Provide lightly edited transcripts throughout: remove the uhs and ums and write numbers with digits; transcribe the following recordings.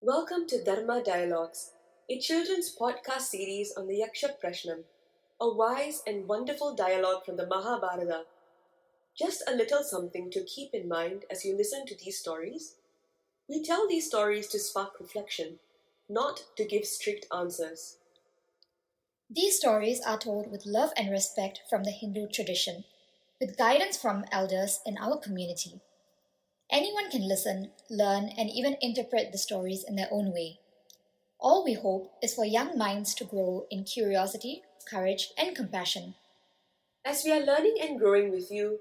Welcome to Dharma Dialogues, a children's podcast series on the Yaksha Prashnam, a wise and wonderful dialogue from the Mahabharata. Just a little something to keep in mind as you listen to these stories. We tell these stories to spark reflection, not to give strict answers. These stories are told with love and respect from the Hindu tradition, with guidance from elders in our community. Anyone can listen, learn, and even interpret the stories in their own way. All we hope is for young minds to grow in curiosity, courage, and compassion. As we are learning and growing with you,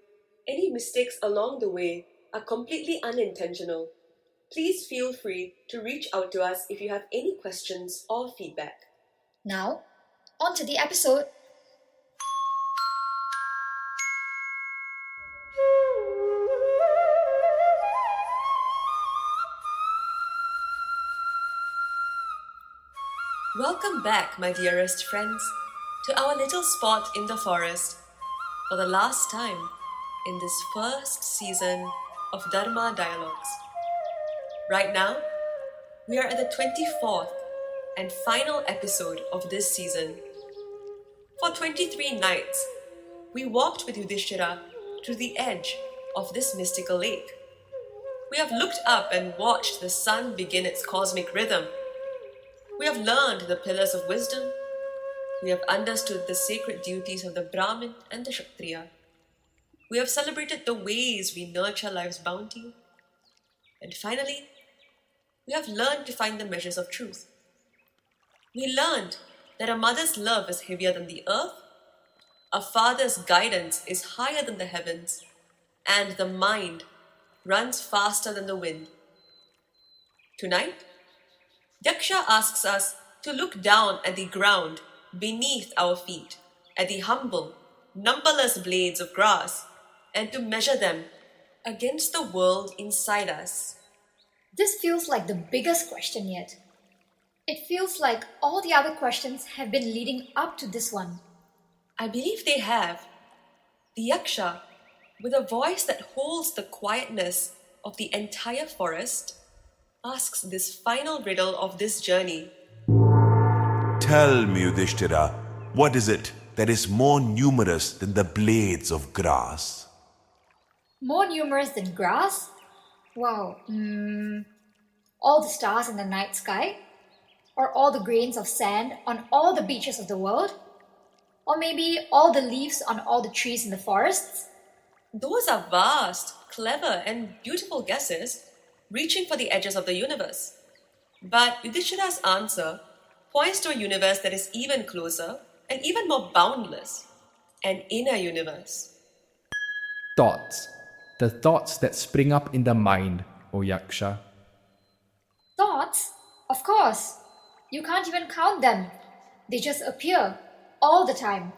any mistakes along the way are completely unintentional. Please feel free to reach out to us if you have any questions or feedback. Now, on to the episode. Welcome back, my dearest friends, to our little spot in the forest for the last time in this first season of Dharma Dialogues. Right now, we are at the 24th and final episode of this season. For 23 nights, we walked with Yudhisthira to the edge of this mystical lake. We have looked up and watched the sun begin its cosmic rhythm. We have learned the pillars of wisdom. We have understood the sacred duties of the Brahmin and the Kshatriya. We have celebrated the ways we nurture life's bounty. And finally, we have learned to find the measures of truth. We learned that a mother's love is heavier than the earth, a father's guidance is higher than the heavens, and the mind runs faster than the wind. Tonight, Yaksha asks us to look down at the ground beneath our feet, at the humble, numberless blades of grass, and to measure them against the world inside us. This feels like the biggest question yet. It feels like all the other questions have been leading up to this one. I believe they have. The Yaksha, with a voice that holds the quietness of the entire forest, asks this final riddle of this journey. Tell me, Yudhisthira, what is it that is more numerous than the blades of grass? More numerous than grass? Wow. All the stars in the night sky? Or all the grains of sand on all the beaches of the world? Or maybe all the leaves on all the trees in the forests? Those are vast, clever, and beautiful guesses, reaching for the edges of the universe. But Yudhishthira's answer points to a universe that is even closer and even more boundless, an inner universe. Thoughts. The thoughts that spring up in the mind, O Yaksha. Thoughts? Of course. You can't even count them. They just appear all the time.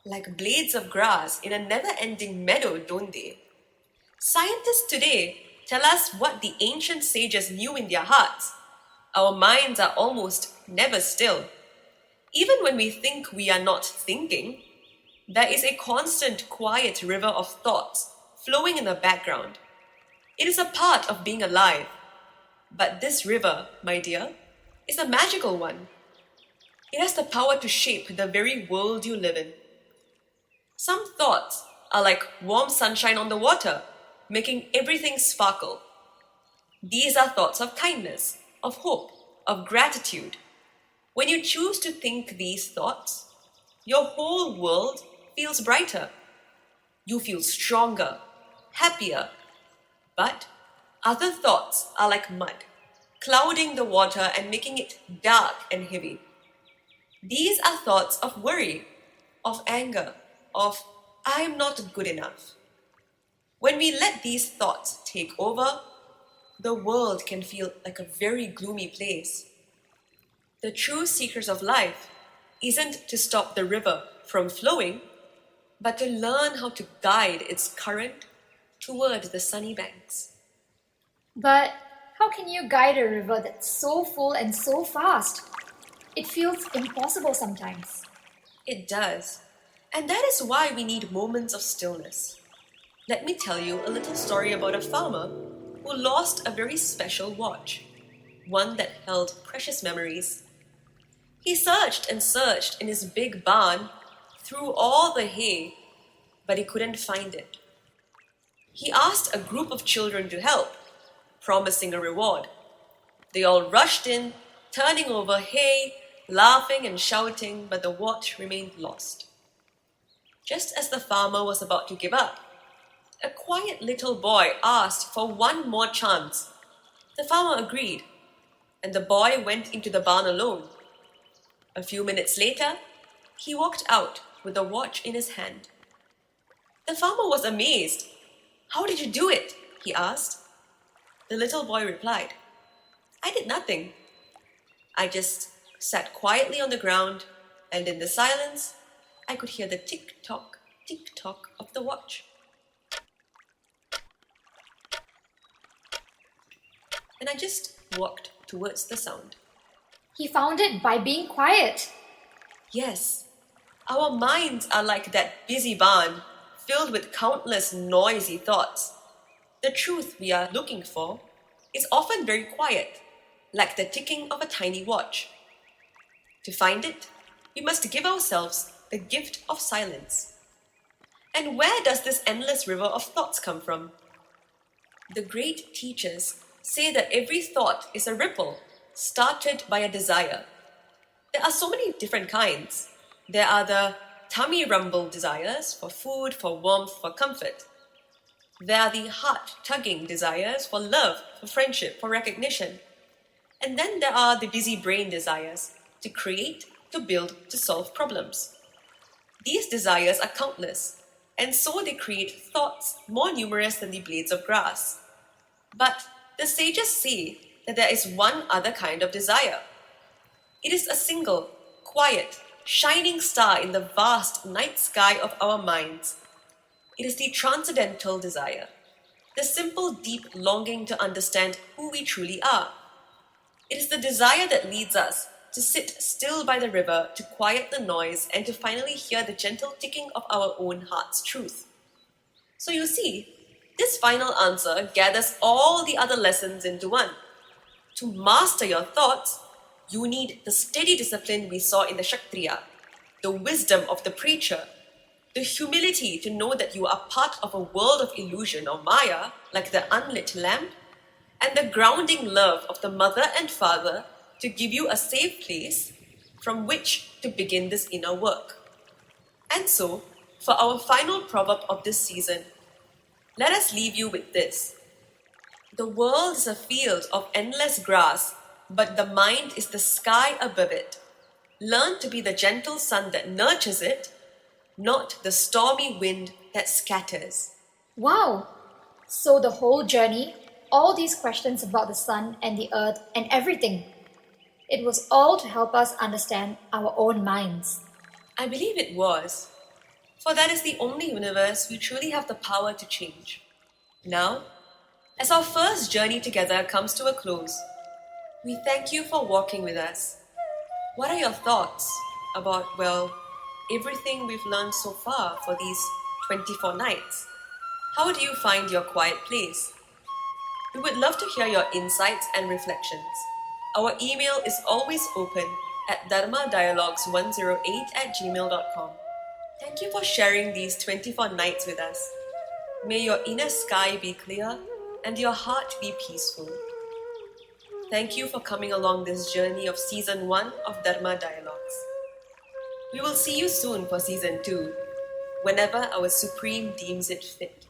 Like blades of grass in a never-ending meadow, don't they? Scientists today tell us what the ancient sages knew in their hearts. Our minds are almost never still. Even when we think we are not thinking, there is a constant quiet river of thoughts flowing in the background. It is a part of being alive. But this river, my dear, is a magical one. It has the power to shape the very world you live in. Some thoughts are like warm sunshine on the water, making everything sparkle. These are thoughts of kindness, of hope, of gratitude. When you choose to think these thoughts, your whole world feels brighter. You feel stronger, happier. But other thoughts are like mud, clouding the water and making it dark and heavy. These are thoughts of worry, of anger, of I am not good enough. When we let these thoughts take over, the world can feel like a very gloomy place. The true secret of life isn't to stop the river from flowing, but to learn how to guide its current toward the sunny banks. But how can you guide a river that's so full and so fast? It feels impossible sometimes. It does. And that is why we need moments of stillness. Let me tell you a little story about a farmer who lost a very special watch. one that held precious memories. He searched and searched in his big barn, through all the hay, but he couldn't find it. He asked a group of children to help, promising a reward. They all rushed in, turning over hay, laughing and shouting, but the watch remained lost. Just as the farmer was about to give up, a quiet little boy asked for one more chance. The farmer agreed, and the boy went into the barn alone. A few minutes later, he walked out with the watch in his hand. The farmer was amazed. "How did you do it?" he asked. The little boy replied, "I did nothing. I just sat quietly on the ground, and in the silence, I could hear the tick-tock of the watch. And I just walked towards the sound." He found it by being quiet. Yes, our minds are like that busy barn, filled with countless noisy thoughts. The truth we are looking for is often very quiet, like the ticking of a tiny watch. To find it, we must give ourselves the gift of silence. And where does this endless river of thoughts come from? The great teachers say that every thought is a ripple started by a desire. There are so many different kinds. There are the tummy rumble desires for food, for warmth, for comfort. There are the heart-tugging desires for love, for friendship, for recognition. And then there are the busy brain desires to create, to build, to solve problems. These desires are countless, and so they create thoughts more numerous than the blades of grass. But the sages say that there is one other kind of desire. It is a single, quiet, shining star in the vast night sky of our minds. It is the transcendental desire, the simple, deep longing to understand who we truly are. It is the desire that leads us to sit still by the river, to quiet the noise, and to finally hear the gentle ticking of our own heart's truth. So you see, this final answer gathers all the other lessons into one. To master your thoughts, you need the steady discipline we saw in the Kshatriya, the wisdom of the preacher, the humility to know that you are part of a world of illusion or Maya, like the unlit lamp, and the grounding love of the mother and father to give you a safe place from which to begin this inner work. And so, for our final proverb of this season, let us leave you with this. The world is a field of endless grass, but the mind is the sky above it. Learn to be the gentle sun that nurtures it, not the stormy wind that scatters. Wow! So the whole journey, all these questions about the sun and the earth and everything, it was all to help us understand our own minds. I believe it was, for that is the only universe we truly have the power to change. Now, as our first journey together comes to a close, we thank you for walking with us. What are your thoughts about, everything we've learned so far for these 24 nights? How do you find your quiet place? We would love to hear your insights and reflections. Our email is always open at dharmadialogues108@gmail.com. Thank you for sharing these 24 nights with us. May your inner sky be clear and your heart be peaceful. Thank you for coming along this journey of Season 1 of Dharma Dialogues. We will see you soon for Season 2, whenever our Supreme deems it fit.